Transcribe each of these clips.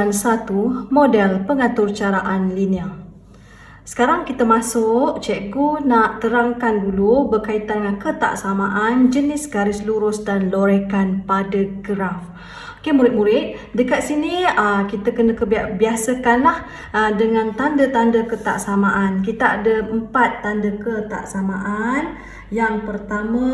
Halaman 1, model pengatur caraan linear. Sekarang kita masuk, cikgu nak terangkan dulu berkaitan dengan ketaksamaan jenis garis lurus dan lorekan pada graf. Okey murid-murid, dekat sini kita kena biasakanlah dengan tanda-tanda ketaksamaan. Kita ada 4 tanda ketaksamaan. Yang pertama,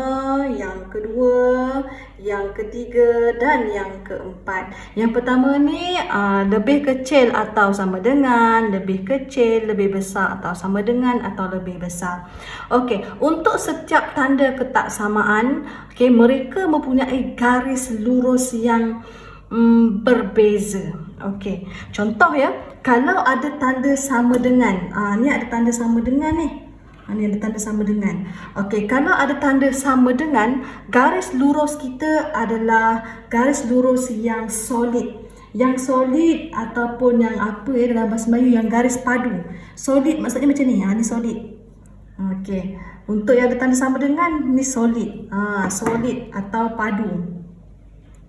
yang kedua, yang ketiga dan yang keempat. Yang pertama ni lebih kecil atau sama dengan, lebih kecil, lebih besar atau sama dengan atau lebih besar. Okey, untuk setiap tanda ketaksamaan, okey, mereka mempunyai garis lurus yang berbeza. Okey, contoh ya, kalau ada tanda sama dengan, ni ada tanda sama dengan ni. Ni ada tanda sama dengan. Okey, kalau ada tanda sama dengan, garis lurus kita adalah garis lurus yang solid. Yang solid ataupun yang apa ya dalam bahasa Melayu, yang garis padu. Solid maksudnya macam ni. Ni solid. Okey, untuk yang ada tanda sama dengan, ni solid. Solid atau padu.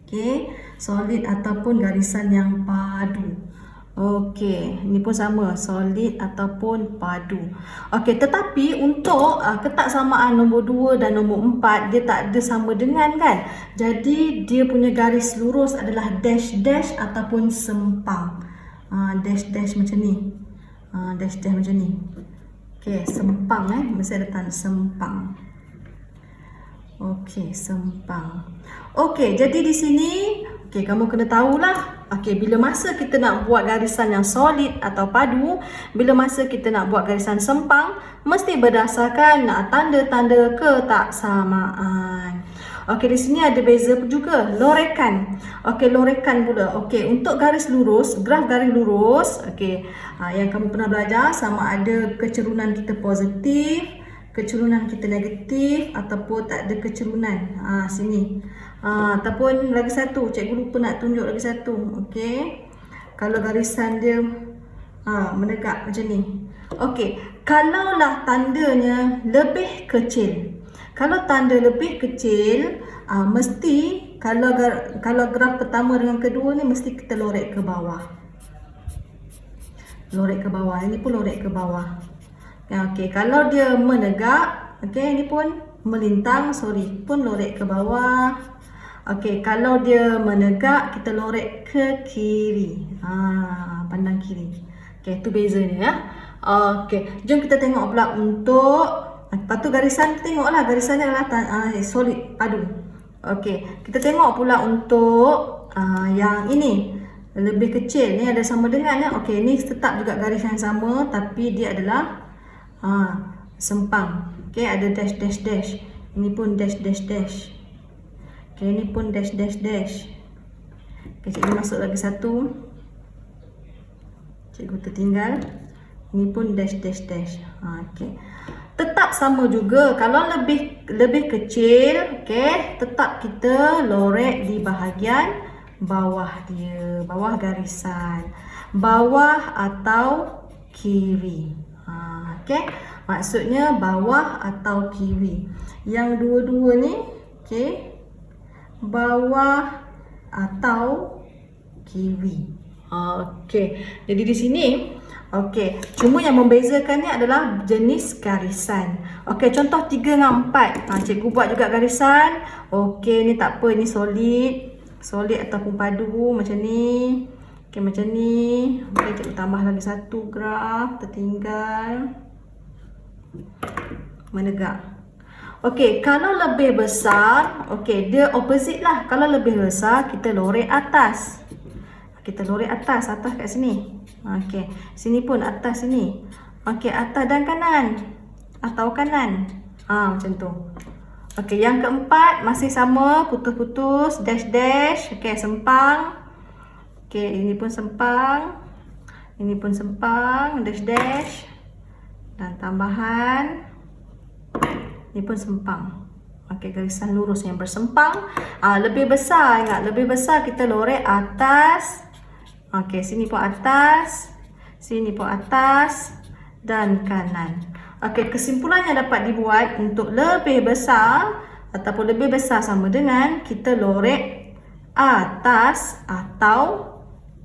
Okey, solid ataupun garisan yang padu. Okey, ini pun sama, solid ataupun padu. Okey, tetapi untuk ketaksamaan nombor 2 dan nombor 4, dia tak ada sama dengan kan. Jadi dia punya garis lurus adalah dash-dash ataupun sempang. Dash-dash macam ni. Dash-dash macam ni. Okey, sempang mesti ada tanda sempang. Okey, sempang. Okey, jadi di sini kamu kena tahulah. Okey, bila masa kita nak buat garisan yang solid atau padu, bila masa kita nak buat garisan sempang, mesti berdasarkan tanda-tanda ketaksamaan. Okey, di sini ada beza juga, lorekan. Okey, lorekan pula. Okey, untuk garis lurus, graf garis lurus, okey, yang kamu pernah belajar, sama ada kecerunan kita positif, kecerunan kita negatif ataupun tak ada kecerunan. Sini. Ataupun lagi satu, cikgu lupa nak tunjuk lagi satu. Okey. Kalau garisan dia menegak macam ni. Okey, kalaulah tandanya lebih kecil. Kalau tanda lebih kecil, mesti kalau graf pertama dengan kedua ni mesti kita lorek ke bawah. Lorek ke bawah. Ini pun lorek ke bawah. Okey, kalau dia menegak, okey, ini pun melintang, pun lorek ke bawah. Okey, kalau dia menegak, kita lorek ke kiri. Pandang kiri. Okey, itu bezanya ya. Okey, jom kita tengok pula untuk lepas tu garisan, tengoklah garisannya adalah solid, padu. Okey, kita tengok pula untuk yang ini lebih kecil, ni ada sama dengan ya. Okey, ni tetap juga garisan sama tapi dia adalah sempang. Okey, ada dash dash dash. Ini pun dash dash dash. Okey, ini pun dash dash dash. Okey, cikgu masuk lagi satu. Cikgu tertinggal. Ini pun dash dash dash. Okey. Tetap sama juga, kalau lebih kecil, okey, tetap kita lorek di bahagian bawah dia, bawah garisan, bawah atau kiri. Okey, maksudnya bawah atau kiri. Yang dua-dua ni, okey, bawah atau kiri. Okey, jadi di sini, okey, cuma yang membezakan ni adalah jenis garisan. Okey, contoh 3 dengan 4. Cikgu buat juga garisan. Okey, ni tak apa, ni solid. Solid ataupun padu macam ni. Okey, macam ni. Okey, cikgu tambah lagi satu graf, tertinggal. Menegak. Okey, kalau lebih besar, okey, dia opposite lah. Kalau lebih besar, kita lorek atas. Kita lorek atas kat sini. Okey, sini pun atas sini. Okey, atas dan kanan. Atau kanan. Macam tu. Okey, yang keempat masih sama, putus-putus, dash-dash. Okey, sempang. Okey, ini pun sempang. Ini pun sempang, dash-dash. Dan tambahan. Ini pun sempang. Okey, garisan lurus yang bersempang. Lebih besar, ingat, lebih besar kita lorek atas. Okey, sini pun atas. Sini pun atas. Dan kanan. Okey, kesimpulan yang dapat dibuat untuk lebih besar ataupun lebih besar sama dengan kita lorek atas atau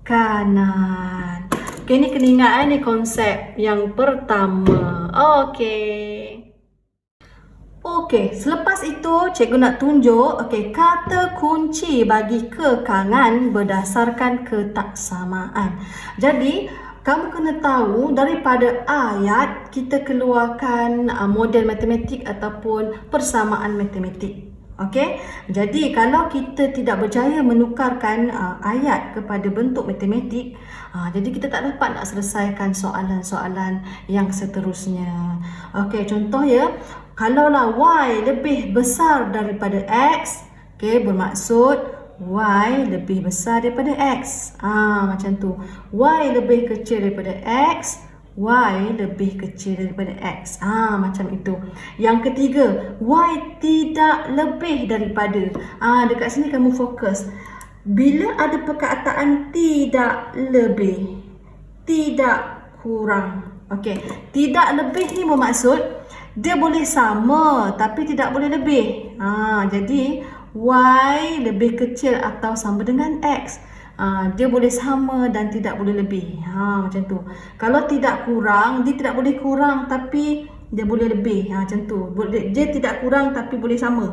kanan. Okey, ni kena ingat ni konsep yang pertama. Okey. Okey, selepas itu cikgu nak tunjuk kata kunci bagi kekangan berdasarkan ketaksamaan. Jadi, kamu kena tahu daripada ayat kita keluarkan model matematik ataupun persamaan matematik. Okey, jadi kalau kita tidak berjaya menukarkan ayat kepada bentuk matematik, jadi kita tak dapat nak selesaikan soalan-soalan yang seterusnya. Okey, contoh ya, kalaulah Y lebih besar daripada X, bermaksud Y lebih besar daripada X. Macam tu. Y lebih kecil daripada X, Y lebih kecil daripada X. Macam itu. Yang ketiga, Y tidak lebih daripada. Dekat sini kamu fokus. Bila ada perkataan tidak lebih, tidak kurang. Okey, tidak lebih ni bermaksud dia boleh sama tapi tidak boleh lebih. Jadi Y lebih kecil atau sama dengan X. Dia boleh sama dan tidak boleh lebih. Macam tu. Kalau tidak kurang, dia tidak boleh kurang tapi dia boleh lebih. Macam tu. Dia tidak kurang tapi boleh sama.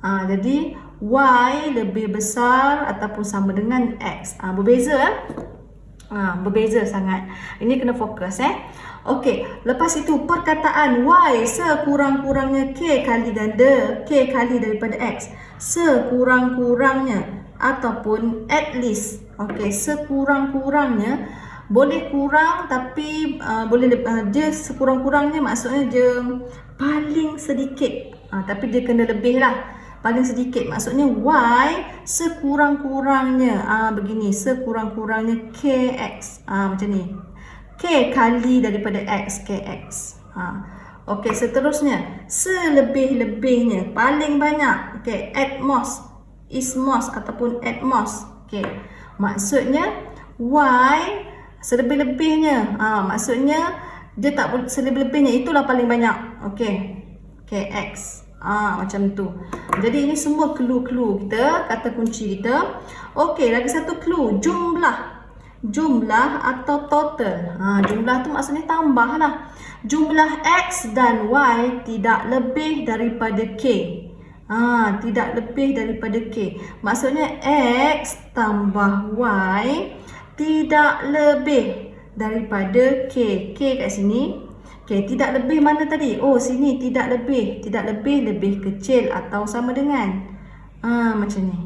Jadi Y lebih besar ataupun sama dengan X. Berbeza. Berbeza sangat. Ini kena fokus Okey, lepas itu perkataan Y sekurang-kurangnya K kali ganda, K kali daripada X. Sekurang-kurangnya ataupun at least. Okey, sekurang-kurangnya boleh kurang tapi dia sekurang-kurangnya maksudnya dia paling sedikit. Tapi dia kena lebih lah. Paling sedikit maksudnya Y sekurang-kurangnya begini, sekurang-kurangnya KX. Macam ni. K kali daripada X, KX. Okey, seterusnya selebih-lebihnya paling banyak. Okey, at most, is most ataupun at most. Okey, maksudnya Y selebih-lebihnya. Maksudnya dia tak boleh, selebih-lebihnya itulah paling banyak. Okey, KX. Macam tu. Jadi ini semua clue-clue kita, kata kunci kita. Okey, lagi satu clue, jumlah. Jumlah atau total. Jumlah tu maksudnya tambah lah. Jumlah X dan Y tidak lebih daripada K. Tidak lebih daripada K. Maksudnya X tambah Y tidak lebih daripada K. K kat sini. Tidak lebih mana tadi? Oh, sini tidak lebih. Tidak lebih, lebih kecil atau sama dengan. Macam ni.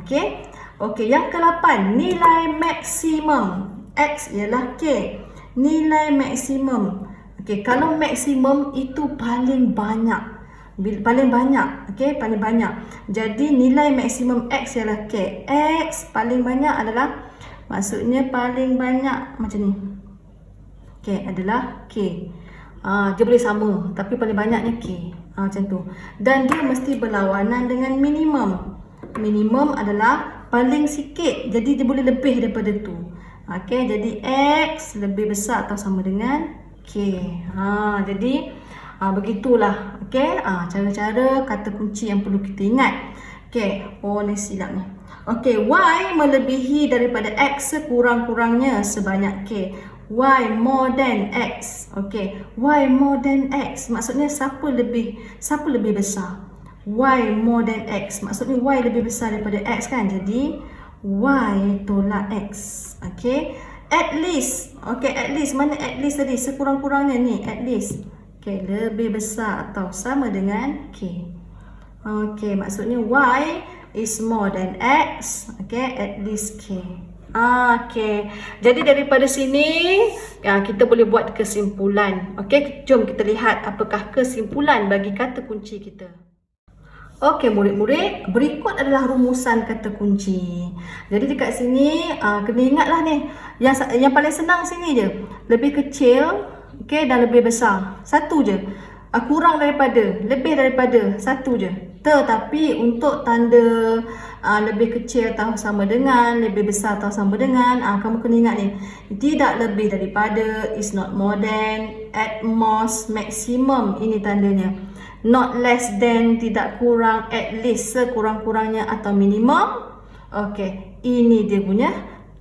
Okey. Okey, yang ke-8, nilai maksimum. X ialah K. Nilai maksimum. Okey, kalau maksimum itu paling banyak. Paling banyak. Okey, paling banyak. Jadi nilai maksimum X ialah K. X paling banyak adalah, maksudnya paling banyak macam ni. Okey, adalah K. Dia boleh sama tapi paling banyaknya K. Macam tu. Dan dia mesti berlawanan dengan minimum. Minimum adalah paling sikit. Jadi dia boleh lebih daripada tu. Okey, jadi X lebih besar atau sama dengan K. Jadi begitulah. Okey, cara-cara kata kunci yang perlu kita ingat. Okey, ni silap ni. Okey, Y melebihi daripada X sekurang-kurangnya sebanyak K. Y more than X. Okey, Y more than X maksudnya siapa lebih besar? Y more than X maksudnya Y lebih besar daripada X kan. Jadi Y tolak X. Okey, at least. Okey, at least, mana at least tadi? Sekurang-kurangnya ni at least. Okey, lebih besar atau sama dengan K. Okey, maksudnya Y is more than X. Okey, at least K. Okey, jadi daripada sini kita boleh buat kesimpulan. Okey, jom kita lihat apakah kesimpulan bagi kata kunci kita. Okey, murid-murid, berikut adalah rumusan kata kunci. Jadi dekat sini kena ingatlah ni, yang paling senang sini je. Lebih kecil, okey, dan lebih besar. Satu je. Kurang daripada, lebih daripada, satu je. Tetapi untuk tanda lebih kecil atau sama dengan, lebih besar atau sama dengan, kamu kena ingat ni. Tidak lebih daripada, is not more than, at most, maximum, ini tandanya. Not less than, tidak kurang, at least, sekurang-kurangnya atau minimum. Okey, ini dia punya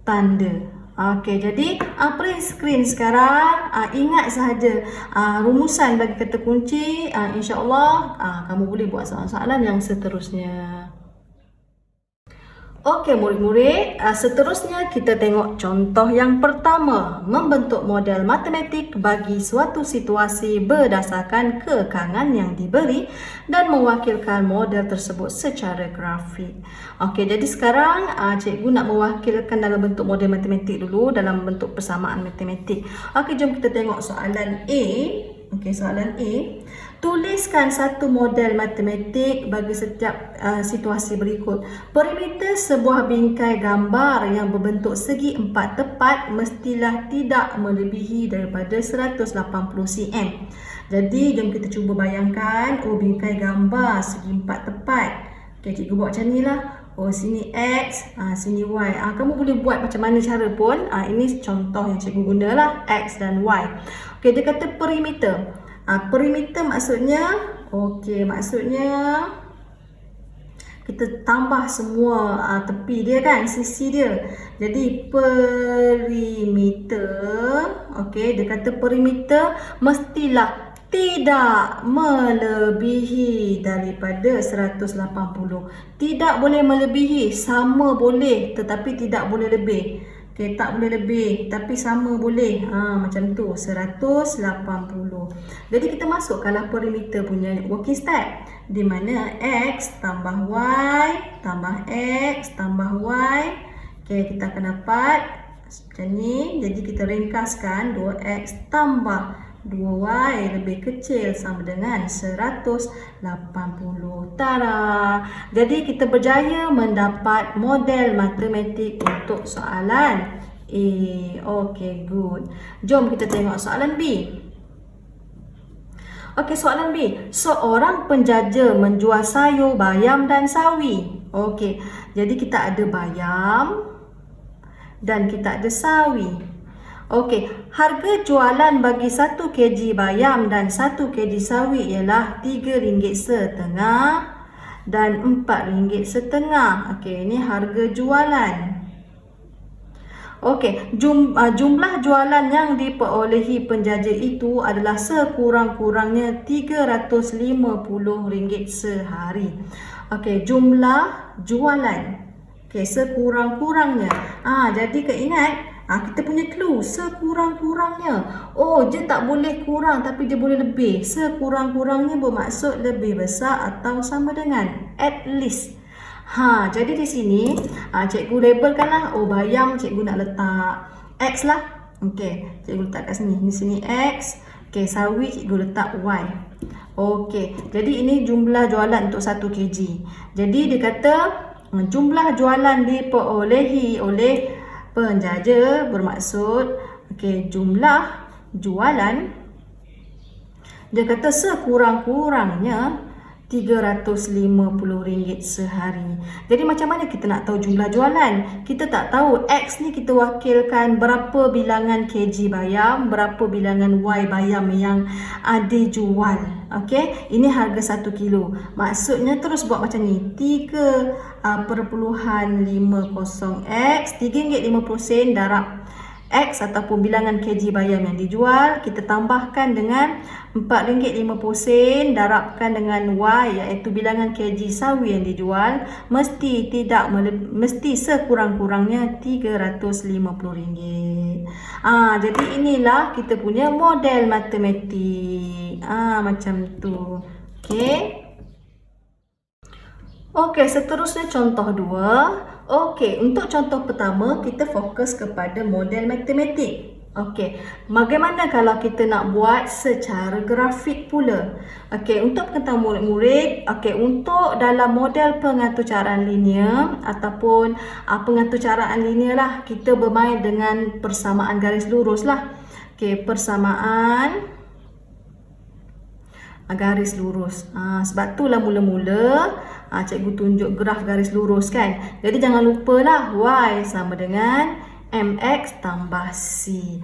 tanda. Okey, jadi print screen sekarang. Ingat sahaja rumusan bagi kata kunci. InsyaAllah kamu boleh buat soalan-soalan yang seterusnya. Okey murid-murid, seterusnya kita tengok contoh yang pertama. Membentuk model matematik bagi suatu situasi berdasarkan kekangan yang diberi dan mewakilkan model tersebut secara grafik. Okey, jadi sekarang cikgu nak mewakilkan dalam bentuk model matematik dulu, dalam bentuk persamaan matematik. Okey, jom kita tengok soalan A. Okey, soalan A. Tuliskan satu model matematik bagi setiap situasi berikut. Perimeter sebuah bingkai gambar yang berbentuk segi empat tepat mestilah tidak melebihi daripada 180 cm. Jadi, jom kita cuba bayangkan. Bingkai gambar segi empat tepat. Okay, cikgu buat macam ni lah. Sini X, sini Y. Kamu boleh buat macam mana cara pun. Ini contoh yang cikgu guna lah. X dan Y. Okay, dia kata perimeter. Perimeter maksudnya, maksudnya kita tambah semua tepi dia kan, sisi dia. Jadi perimeter, dia kata perimeter mestilah tidak melebihi daripada 180. Tidak boleh melebihi, sama boleh tetapi tidak boleh lebih. Tak boleh lebih tapi sama boleh. Macam tu, 180. Jadi kita masukkanlah perimeter punya working step, di mana X tambah Y tambah X tambah Y. Kita akan dapat macam ni. Jadi kita ringkaskan 2X tambah 2Y lebih kecil sama dengan 180. Tada! Jadi kita berjaya mendapat model matematik untuk soalan A. Okey, good. Jom kita tengok soalan B. Okey, soalan B. Seorang penjaja menjual sayur, bayam dan sawi. Okey, jadi kita ada bayam dan kita ada sawi. Okey, harga jualan bagi 1 kg bayam dan 1 kg sawi ialah RM3.5 dan RM4.5. Okey, ini harga jualan. Okey, jumlah jualan yang diperolehi penjaja itu adalah sekurang-kurangnya RM350 sehari. Okey, jumlah jualan. Okey, sekurang-kurangnya. Jadi keingat, kita punya clue, sekurang-kurangnya. Dia tak boleh kurang tapi dia boleh lebih. Sekurang-kurangnya bermaksud lebih besar atau sama dengan at least. Jadi di sini cikgu labelkanlah. Bayam cikgu nak letak X lah. Okey, cikgu letak kat sini. Di sini X. Okey, sawi cikgu letak Y. Okey, jadi ini jumlah jualan untuk 1 kg. Jadi dia kata jumlah jualan diperolehi oleh penjaja bermaksud jumlah jualan, dia kata sekurang-kurangnya RM350 sehari. Jadi macam mana kita nak tahu jumlah jualan? Kita tak tahu. X ni kita wakilkan berapa bilangan kg bayam, berapa bilangan Y bayam yang dijual. Okey, ini harga 1 kilo. Maksudnya terus buat macam ni. 3.50x, RM3.50 darab X ataupun bilangan kg bayam yang dijual, kita tambahkan dengan RM4.50 darabkan dengan Y iaitu bilangan kg sawi yang dijual, mesti sekurang-kurangnya RM350. Jadi inilah kita punya model matematik. Macam tu. Okey, seterusnya contoh 2. Okey, untuk contoh pertama kita fokus kepada model matematik. Okey, bagaimana kalau kita nak buat secara grafik pula? Okey, untuk pengetahuan murid-murid, untuk dalam model pengaturcaraan linear ataupun pengaturcaraan linear lah, kita bermain dengan persamaan garis lurus lah. Okey, persamaan garis lurus. Sebab itulah mula-mula cikgu tunjuk graf garis lurus kan. Jadi jangan lupalah Y sama dengan MX tambah C.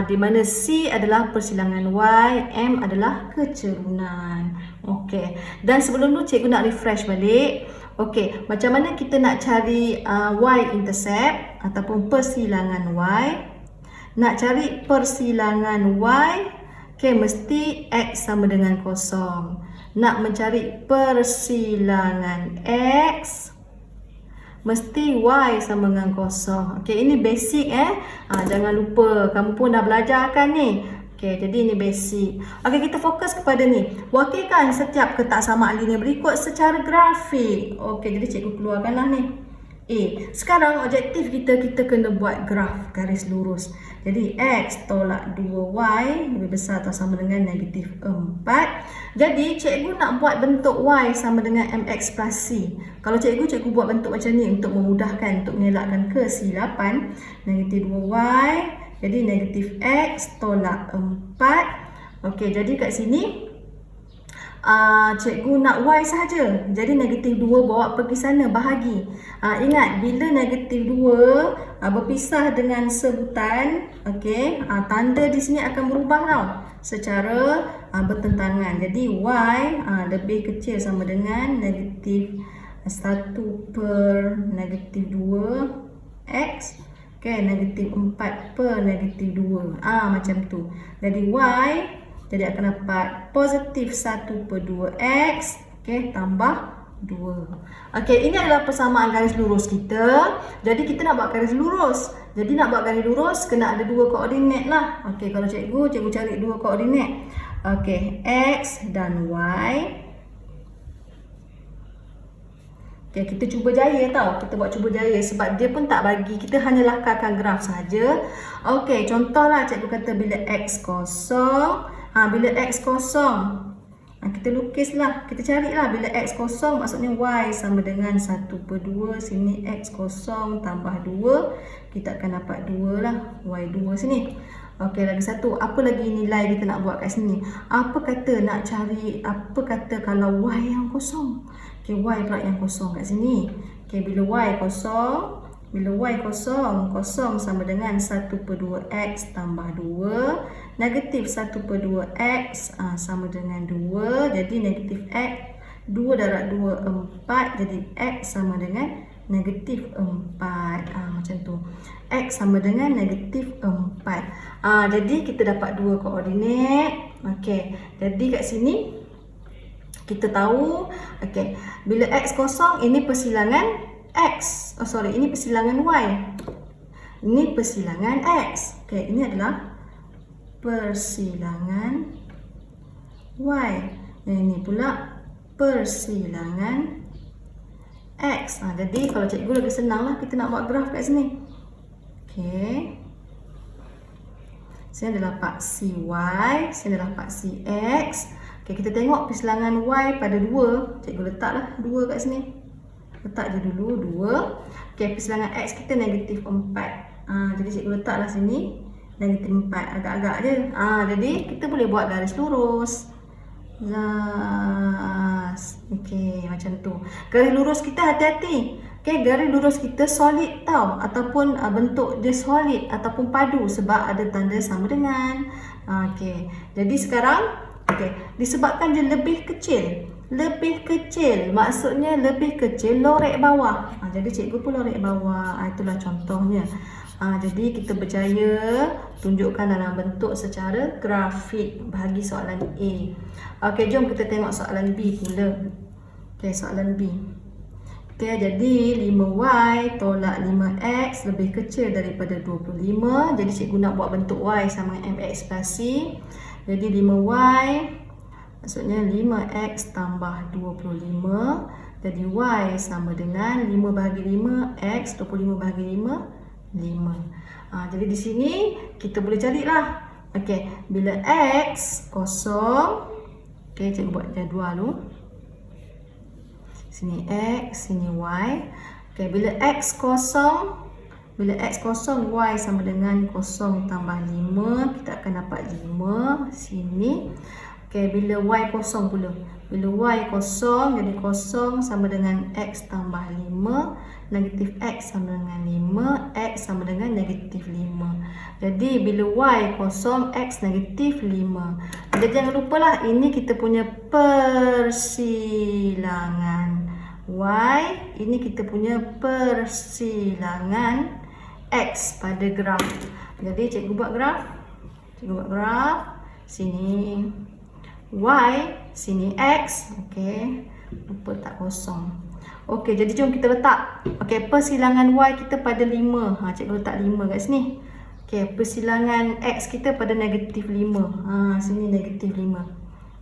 Di mana C adalah persilangan Y, M adalah kecerunan. Okey. Dan sebelum tu cikgu nak refresh balik. Okey, macam mana kita nak cari y-intercept ataupun persilangan y? Nak cari persilangan y, okey, mesti x sama dengan kosong. Nak mencari persilangan x, mesti y sama dengan kosong. Okey, ini basic jangan lupa, kamu pun dah belajar kan ni. Okey, jadi ini basic. Okey, kita fokus kepada ni. Wakilkan setiap ketaksamaan linear berikut secara grafik. Okey, jadi cikgu keluarkanlah ni. Sekarang objektif kita kena buat graf garis lurus. Jadi x tolak 2y lebih besar atau sama dengan negatif 4. Jadi cikgu nak buat bentuk y sama dengan mx plus c. Kalau cikgu buat bentuk macam ni untuk memudahkan, untuk mengelakkan kesilapan. Negatif 2y, jadi negatif x tolak 4. Okey, jadi kat sini cikgu nak y sahaja. Jadi negatif 2 bawa pergi sana, bahagi. Ingat, bila negatif 2 berpisah dengan sebutan, okey, tanda di sini akan berubah tau, secara bertentangan. Jadi y lebih kecil sama dengan negatif 1 per negatif 2 x. Okay, negatif 4 per negatif 2. Macam tu. Jadi y, jadi akan dapat positif 1 per 2x. Okay, tambah 2. Okay, ini adalah persamaan garis lurus kita. Jadi kita nak buat garis lurus. Jadi nak buat garis lurus, kena ada dua koordinat lah. Okay, kalau cikgu cari dua koordinat. Okay, x dan y. Okay, kita cuba jaya tau. Kita buat cuba jaya sebab dia pun tak bagi. Kita hanya lakarkan graf saja. Okey, contohlah cikgu kata bila x kosong. Bila x kosong. Kita lukislah. Kita carilah bila x kosong maksudnya y sama dengan 1 per 2. Sini x kosong tambah 2. Kita akan dapat 2 lah. Y2 sini. Okey, lagi satu. Apa lagi nilai kita nak buat kat sini? Apa kata nak cari, apa kata kalau y yang kosong? Okey, y pula yang kosong kat sini. Okey, bila y kosong, kosong sama dengan 1 per 2x tambah 2. Negatif 1 per 2x sama dengan 2. Jadi negatif x, 2 darab 2, 4. Jadi x sama dengan negatif 4. Macam tu. X sama dengan negatif 4. Jadi kita dapat dua koordinat. Okey, jadi kat sini kita tahu, okey, bila x kosong, ini persilangan x. Ini persilangan y. Ini persilangan x. Okey, ini adalah persilangan y. Dan ini pula persilangan x. Jadi kalau cikgu lebih senang lah kita nak buat graf kat sini. Okey. Sini adalah pak cy, sini adalah pak cx. Okey, kita tengok persilangan y pada 2. Cikgu letaklah 2 kat sini. Letak je dulu 2. Okey, persilangan x kita negatif 4. Jadi cikgu letaklah sini negatif 4. Agak-agak je. Jadi kita boleh buat garis lurus. Okey, macam tu. Garis lurus kita hati-hati. Okey, garis lurus kita solid tau, ataupun bentuk dia solid ataupun padu sebab ada tanda sama dengan. Okey. Jadi sekarang, okey, disebabkan dia lebih kecil. Lebih kecil maksudnya lebih kecil lorek bawah. Jadi cikgu pun lorek bawah. Itulah contohnya. Jadi kita berjaya tunjukkan dalam bentuk secara grafik bagi soalan A. Okey, jom kita tengok soalan B pula. Okey, soalan B. Okey, jadi 5y tolak 5x lebih kecil daripada 25. Jadi cikgu nak buat bentuk y sama dengan mx plus c. Jadi 5y maksudnya 5x tambah 25. Jadi y sama dengan 5 bahagi 5 x, 25 bahagi 5, 5. Jadi di sini kita boleh carilah. Okey, bila x kosong. Okey, cikgu buat jadual dulu. Sini x, sini y. Okey, bila x kosong, y sama dengan 0 tambah 5. Kita akan dapat 5 sini. Okey, bila y kosong pula. Bila y kosong, jadi 0 sama dengan x tambah 5. Negatif x sama dengan 5. X sama dengan negatif 5. Jadi bila y kosong, x negatif 5. Jadi jangan lupalah, ini kita punya persilangan Y. Ini kita punya persilangan X pada graf. Jadi cikgu buat graf. Sini Y, sini X. Okey. Lupa tak kosong. Okey, jadi jom kita letak. Okey, persilangan Y kita pada 5. Cikgu letak 5 kat sini. Okey, persilangan X kita pada negatif 5. Sini negatif 5.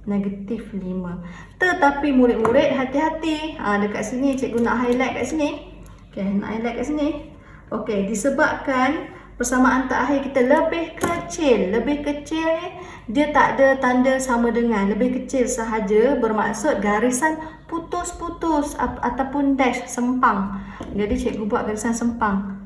Negatif 5. Tetapi murid-murid hati-hati. Dekat sini cikgu nak highlight kat sini. Okey, nak highlight kat sini. Okey, disebabkan persamaan terakhir kita lebih kecil. Lebih kecil dia tak ada tanda sama dengan. Lebih kecil sahaja bermaksud garisan putus-putus ataupun dash sempang. Jadi cikgu buat garisan sempang.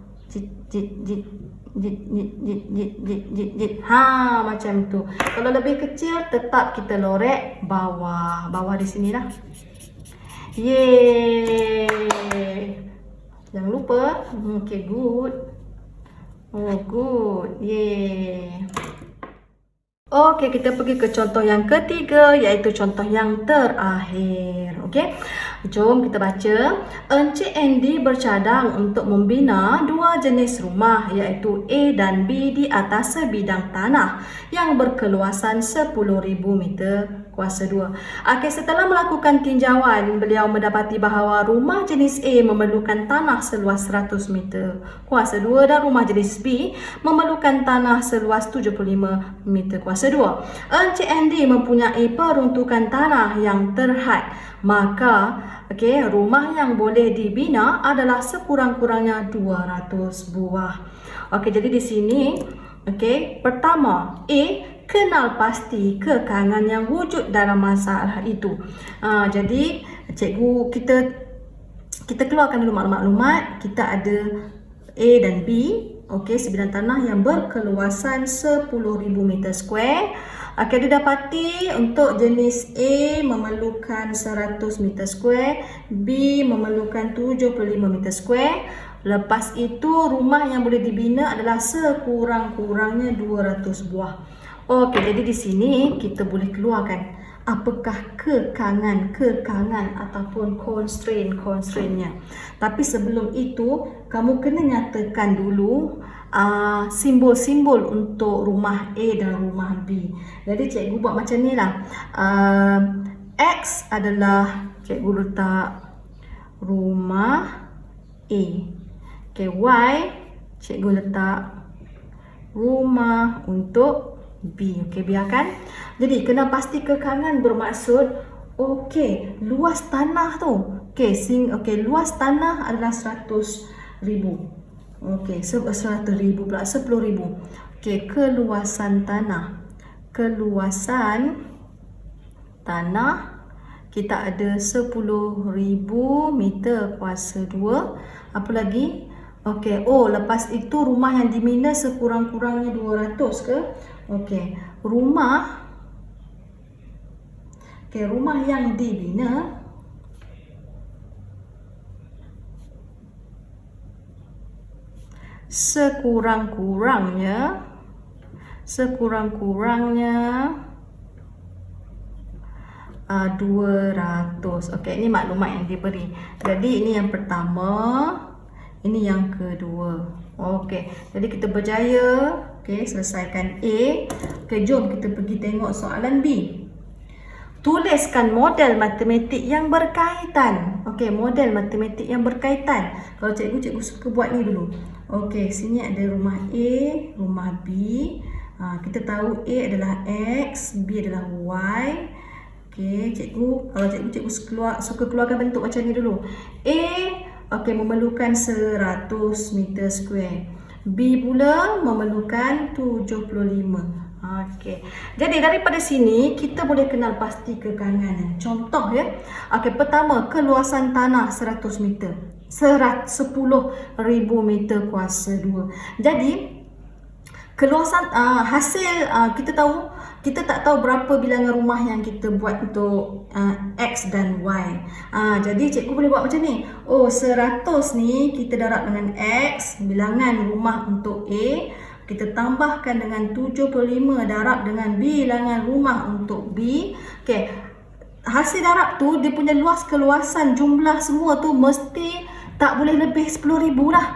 Macam tu. Kalau lebih kecil tetap kita lorek bawah. Bawah di sinilah. Yeay. Jangan lupa. Okay, good. Oh, good. Yeay. Okey, kita pergi ke contoh yang ketiga, iaitu contoh yang terakhir. Okey, jom kita baca. Encik Andy bercadang untuk membina dua jenis rumah, iaitu A dan B di atas sebidang tanah yang berkeluasan 10,000 meter kuasa 2. Okey, setelah melakukan tinjauan, beliau mendapati bahawa rumah jenis A memerlukan tanah seluas 100 meter kuasa 2 dan rumah jenis B memerlukan tanah seluas 75 meter kuasa 2. Encik Andy mempunyai peruntukan tanah yang terhad. Maka, rumah yang boleh dibina adalah sekurang-kurangnya 200 buah. Okey, jadi di sini, pertama, A, kenal pasti kekangan yang wujud dalam masalah itu. Jadi, cikgu kita keluarkan dulu maklumat-maklumat. Kita ada A dan B. Sebidang tanah yang berkeluasan 10,000 meter square. Didapati untuk jenis A memerlukan 100 meter square, B memerlukan 75 meter square. Lepas itu rumah yang boleh dibina adalah sekurang-kurangnya 200 buah. Jadi di sini kita boleh keluarkan apakah kekangan ataupun constraint-nya. Tapi sebelum itu, kamu kena nyatakan dulu simbol-simbol untuk rumah A dan rumah B. Jadi cikgu buat macam ni lah. X adalah cikgu letak rumah A. Y cikgu letak rumah untuk B. Biarkan. Jadi kena pasti kekangan bermaksud luas tanah tu. Luas tanah adalah 100,000. 100,000 pula 10,000. Keluasan tanah. Keluasan tanah kita ada 10,000 meter kuasa 2. Apa lagi? Lepas itu rumah yang dibina sekurang-kurangnya 200 ke? Rumah yang dibina sekurang-kurangnya 200. Ini maklumat yang diberi. Jadi ini yang pertama, ini yang kedua. Jadi kita berjaya selesaikan A. Jom kita pergi tengok soalan B. Tuliskan model matematik yang berkaitan. Model matematik yang berkaitan. Kalau cikgu suka buat ni dulu. Sini ada rumah A, rumah B. Kita tahu A adalah X, B adalah Y. Kalau cikgu suka keluarkan bentuk macam ni dulu. A memerlukan 100 meter square. B pula memerlukan 75. Jadi daripada sini kita boleh kenal pasti kekangan. Contoh pertama, keluasan tanah 100 meter. 10,000 meter kuasa 2. Jadi keluasan hasil kita tak tahu berapa bilangan rumah yang kita buat untuk X dan Y. Jadi cikgu boleh buat macam ni. 100 ni kita darab dengan X, bilangan rumah untuk A. Kita tambahkan dengan 75 darab dengan bilangan rumah untuk B. hasil darab tu dia punya luas keluasan jumlah semua tu mesti tak boleh lebih 10,000 lah.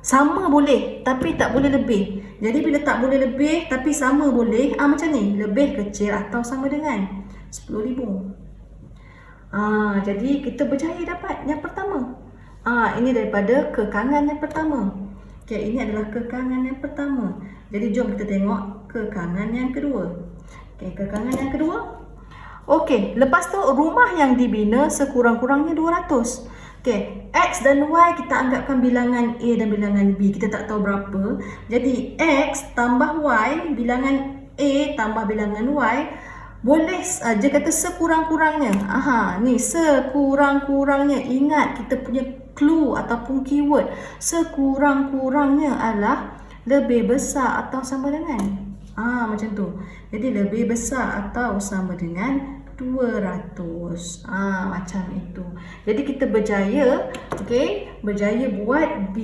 Sama boleh tapi tak boleh lebih. Jadi bila tak boleh lebih tapi sama boleh, macam ni, lebih kecil atau sama dengan 10,000. Jadi kita berjaya dapat yang pertama. Ini daripada kekangan yang pertama. Okey, ini adalah kekangan yang pertama. Jadi jom kita tengok kekangan yang kedua. Okey, kekangan yang kedua. Okey, lepas tu rumah yang dibina sekurang-kurangnya 200. Okey, X dan Y kita anggapkan bilangan A dan bilangan B. Kita tak tahu berapa. Jadi X tambah Y, bilangan A tambah bilangan Y, boleh dia kata sekurang-kurangnya. Ni sekurang-kurangnya. Ingat kita punya clue ataupun keyword. Sekurang-kurangnya adalah lebih besar atau sama dengan. Macam tu. Jadi lebih besar atau sama dengan 200. Macam itu. Jadi kita berjaya, okey, berjaya buat B.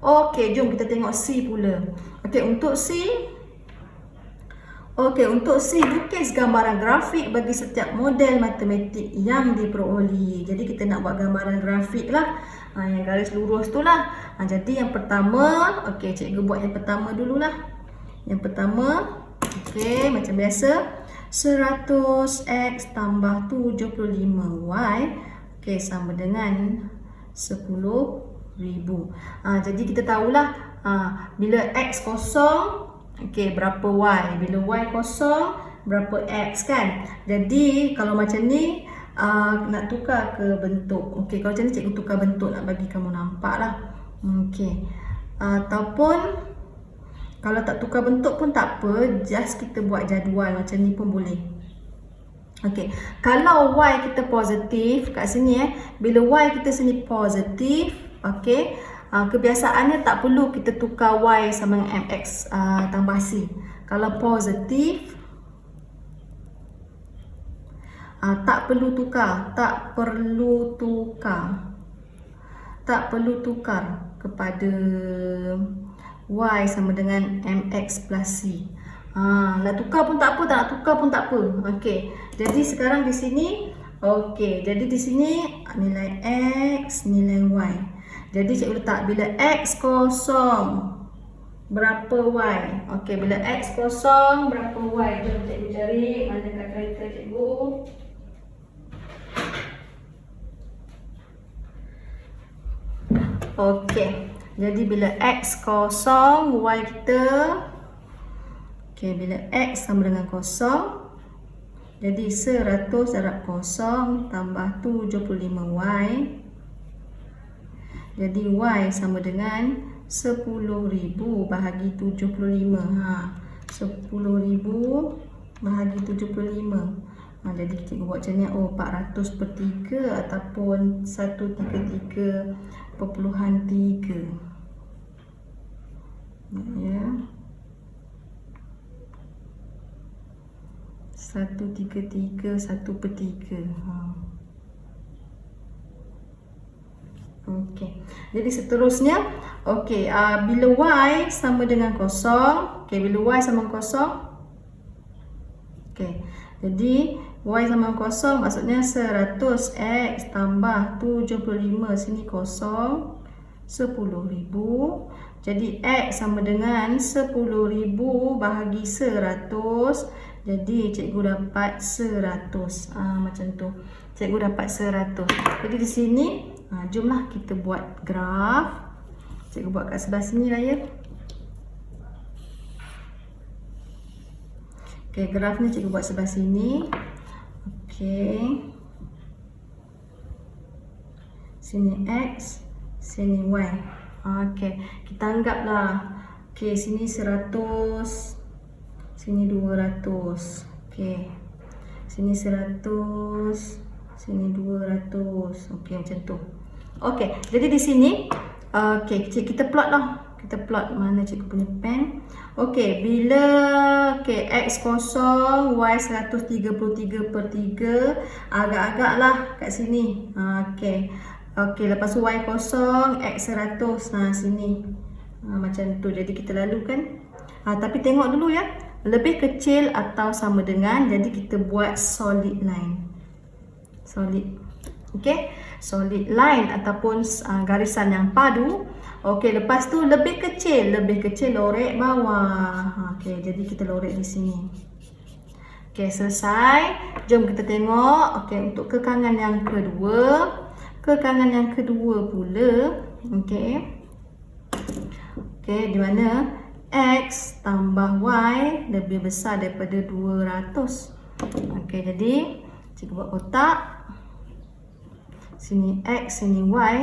Okey, jom kita tengok C pula. Okey, untuk C, lukis gambaran grafik bagi setiap model matematik yang diperoleh. Jadi kita nak buat gambaran grafik lah. Yang garis lurus tu lah. Jadi yang pertama, okey, cikgu buat yang pertama dululah. Yang pertama, okey, macam biasa, 100x tambah 75y, okey, sama dengan 10,000. Jadi kita tahulah bila x kosong, okey, berapa y. Bila y kosong, berapa x kan. Jadi kalau macam ni nak tukar ke bentuk. Okey, kalau macam ni cikgu tukar bentuk nak bagi kamu nampak lah. Okey, ataupun kalau tak tukar bentuk pun tak apa, just kita buat jadual macam ni pun boleh. Okey, kalau y kita positif kat sini bila y kita sini positif, okey, kebiasaannya tak perlu kita tukar y sama dengan mx tambah c. Kalau positif, tak perlu tukar, kepada y sama dengan mx plus c. Nak tukar pun tak apa, tak nak tukar pun tak apa. Okey, jadi sekarang di sini, okey, jadi di sini nilai x, nilai y. Jadi cikgu letak bila x kosong, berapa y. Okey, bila x kosong, berapa y. Jom cikgu cari mana kalkulator cikgu. Okey, jadi bila x kosong, y kita, okey, bila x sama dengan kosong, jadi 100 darab kosong tambah 75y, jadi y sama dengan 10,000 bahagi 75. 10,000 bahagi 75. Jadi kita buat macam ni. 400 per 3 ataupun 133.3. Ya. 133 1 per 3. Okey. Jadi seterusnya, okey, bila y sama dengan kosong, okey, bila y sama dengan kosong, okey, jadi y sama dengan kosong maksudnya 100x tambah 75, sini kosong, 10,000. Jadi x sama dengan 10,000 bahagi 100. Jadi cikgu dapat 100. Macam tu. Cikgu dapat 100. Jadi di sini, jomlah kita buat graf. Cikgu buat kat sebelah sini lah ya. Okey, graf ni cikgu buat sebelah sini. Okey. Sini x, sini y. Okey, kita anggaplah. Okey, sini 100, sini 200. Okey. Sini 100, sini 200. Okey, macam tu. Okey, jadi di sini okey, kita plot lah. Kita plot mana cikgu punya pen. Okey, bila x kosong, y 133 per 3, agak-agak lah kat sini. Okey. Okey, lepas tu y kosong, x 100. Sini. Macam tu. Jadi kita lalukan. Tapi tengok dulu ya. lebih kecil atau sama dengan, jadi kita buat solid line. Solid. Okey, solid line ataupun garisan yang padu. Okey, lepas tu lebih kecil lorek bawah. Okey, jadi kita lorek di sini. Okey, selesai. Jom kita tengok. Okey, untuk kekangan yang kedua. Kekangan yang kedua pula. Okey. Okey, di mana X tambah Y lebih besar daripada 200. Okey, jadi cikgu buat kotak. Sini X, sini Y.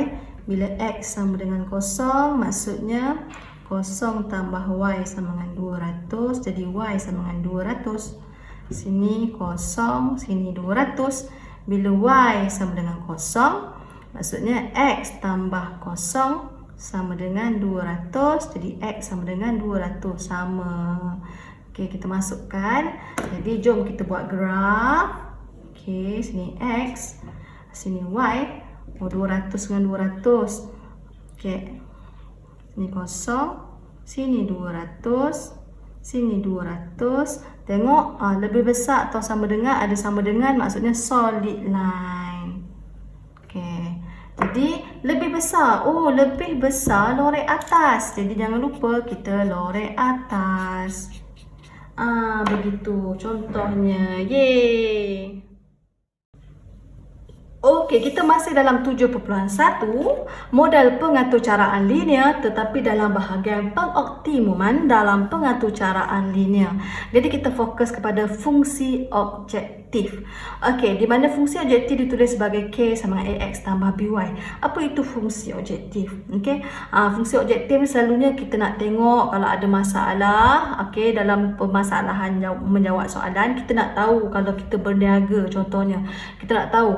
Bila X sama dengan 0, maksudnya 0 tambah Y sama dengan 200. Jadi Y sama dengan 200. Sini 0, sini 200. Bila Y sama dengan 0, maksudnya X tambah 0 sama dengan 200. Jadi X sama dengan 200. Sama. Okey, kita masukkan. Jadi jom kita buat graf. Okey, sini X, sini Y. 200 dengan 200. Okey. Sini 0, sini 200, sini 200. Tengok lebih besar atau sama dengan, ada sama dengan maksudnya solid line. Okey. Jadi lebih besar. Oh, lebih besar lorek atas. Jadi jangan lupa kita lorek atas. Begitu contohnya. Yeay. Okey, kita masih dalam 7.1 model pengaturcaraan linear tetapi dalam bahagian pengoptimuman dalam pengaturcaraan linear. Jadi kita fokus kepada fungsi objektif. Okey, di mana fungsi objektif ditulis sebagai K sama dengan AX tambah BY. Apa itu fungsi objektif? Okey, fungsi objektif selalunya kita nak tengok kalau ada masalah. Okey, dalam permasalahan menjawab soalan, kita nak tahu kalau kita berniaga contohnya. Kita nak tahu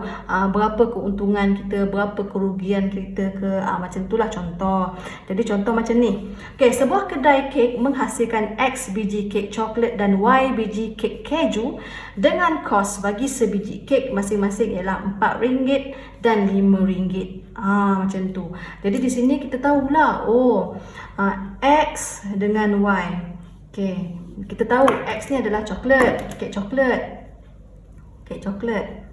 berapa keuntungan kita, berapa kerugian kita ke, macam itulah contoh. Jadi contoh macam ni. Okey, sebuah kedai kek menghasilkan X biji kek coklat dan Y biji kek keju dengan kos bagi sebiji kek masing-masing ialah RM4 dan RM5. Macam tu. Jadi di sini kita tahulah, X dengan Y. Okey, kita tahu X ni adalah coklat, kek coklat. Kek coklat.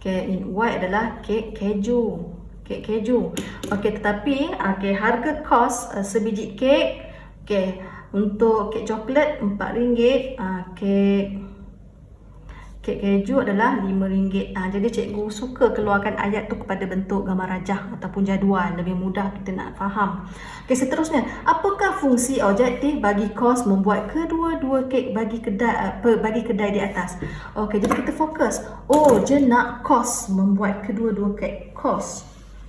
Okay, Y adalah kek keju. Kek keju. Okey, tetapi harga kos sebiji kek, untuk kek coklat RM4, kek keju adalah RM5. Jadi cikgu suka keluarkan ayat tu kepada bentuk gambar rajah ataupun jadual, lebih mudah kita nak faham. Okey, seterusnya, apakah fungsi objektif bagi kos membuat kedua-dua kek bagi kedai di atas? Okey, jadi kita fokus. Dia nak kos membuat kedua-dua kek. Kos.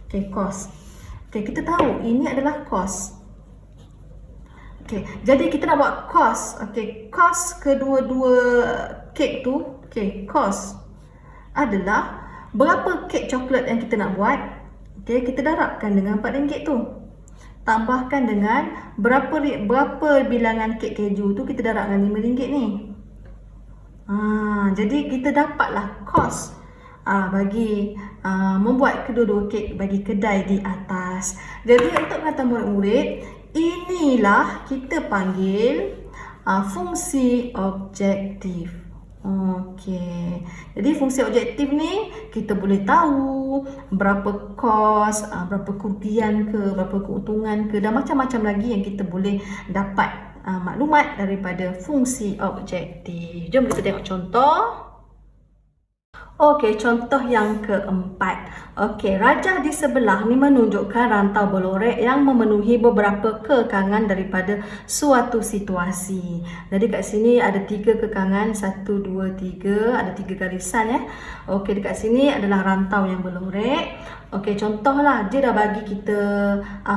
Okey, kos. Okey, kita tahu ini adalah kos. Okey, jadi kita nak buat kos. Okey, kos kedua-dua kek tu. Okey, kos adalah berapa kek coklat yang kita nak buat. Okey, kita darabkan dengan RM4 tu. Tambahkan dengan berapa bilangan kek keju tu, kita darabkan RM5 ni. Jadi kita dapatlah kos bagi membuat kedua-dua kek bagi kedai di atas. Jadi untuk kata murid-murid, inilah kita panggil fungsi objektif. Okey. Jadi fungsi objektif ni kita boleh tahu berapa kos, berapa kerugian ke, berapa keuntungan ke, dan macam-macam lagi yang kita boleh dapat maklumat daripada fungsi objektif. Jom kita tengok contoh. Okey, contoh yang keempat. Okey, rajah di sebelah ni menunjukkan rantau berlorek yang memenuhi beberapa kekangan daripada suatu situasi. Jadi kat sini ada 3 kekangan, 1, 2, 3, ada 3 garisan ya. Okey, dekat sini adalah rantau yang berlorek. Okey, contohlah dia dah bagi kita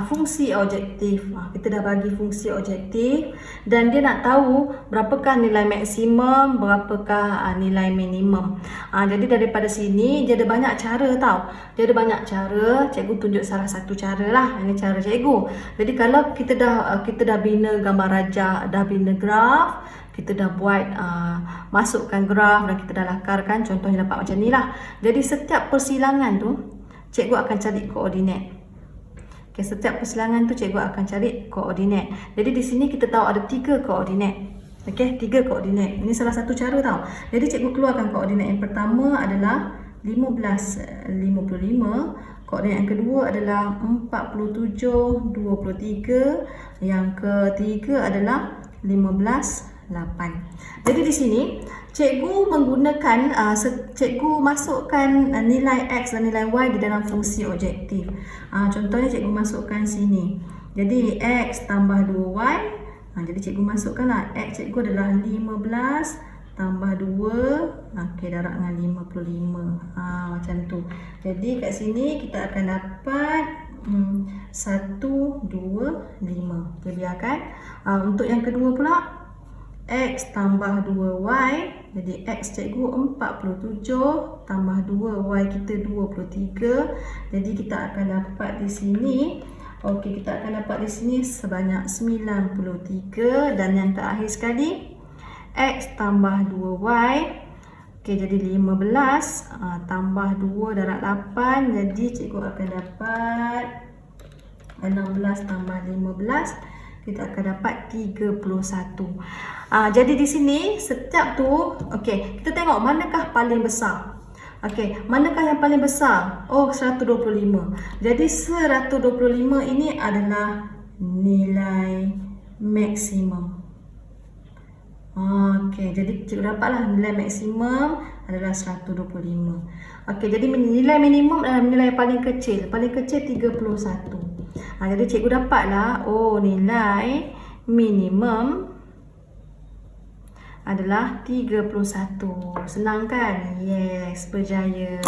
fungsi objektif. Kita dah bagi fungsi objektif dan dia nak tahu berapakah nilai maksimum, berapakah nilai minimum. Jadi daripada sini dia ada banyak cara tau. Dia ada banyak cara. Cikgu tunjuk salah satu cara lah. Ini cara cikgu. Jadi kalau kita dah bina gambar rajah, dah bina graf, kita dah buat masukkan graf dan kita dah lakarkan, contohnya dapat macam ni lah. Jadi setiap persilangan tu cikgu akan cari koordinat. Okay, setiap persilangan tu cikgu akan cari koordinat. Jadi di sini kita tahu ada 3 koordinat. Okey, 3 koordinat. Ini salah satu cara tau. Jadi cikgu keluarkan koordinat yang pertama adalah 15, 55. Koordinat yang kedua adalah 47, 23. Yang ketiga adalah 15, 8. Jadi di sini cikgu menggunakan cikgu masukkan nilai x dan nilai y di dalam fungsi objektif. Contohnya cikgu masukkan sini. Jadi x tambah 2y. Jadi cikgu masukkanlah x cikgu adalah 15 tambah 2. Okey, darab dengan 55. Macam tu. Jadi kat sini kita akan dapat 1, 2, 5. Kita biarkan. Untuk yang kedua pula, x tambah 2y. Jadi x cikgu 47 tambah 2, y kita 23. Jadi kita akan dapat di sini, okey, kita akan dapat di sini sebanyak 93. Dan yang terakhir sekali, x tambah 2y. Okey, jadi 15 tambah 2 darab 8. Jadi cikgu akan dapat 16 tambah 15. Kita akan dapat 31. Jadi di sini setiap tu, okey, kita tengok manakah paling besar. Okey, manakah yang paling besar? Oh, 125. Jadi 125 ini adalah nilai maksimum. Okey, jadi cikgu dapatlah nilai maksimum adalah 125. Okey, jadi nilai minimum adalah nilai paling kecil. Paling kecil 31. Jadi cikgu dapatlah, oh, nilai minimum adalah 31. Senang kan? Yes, berjaya.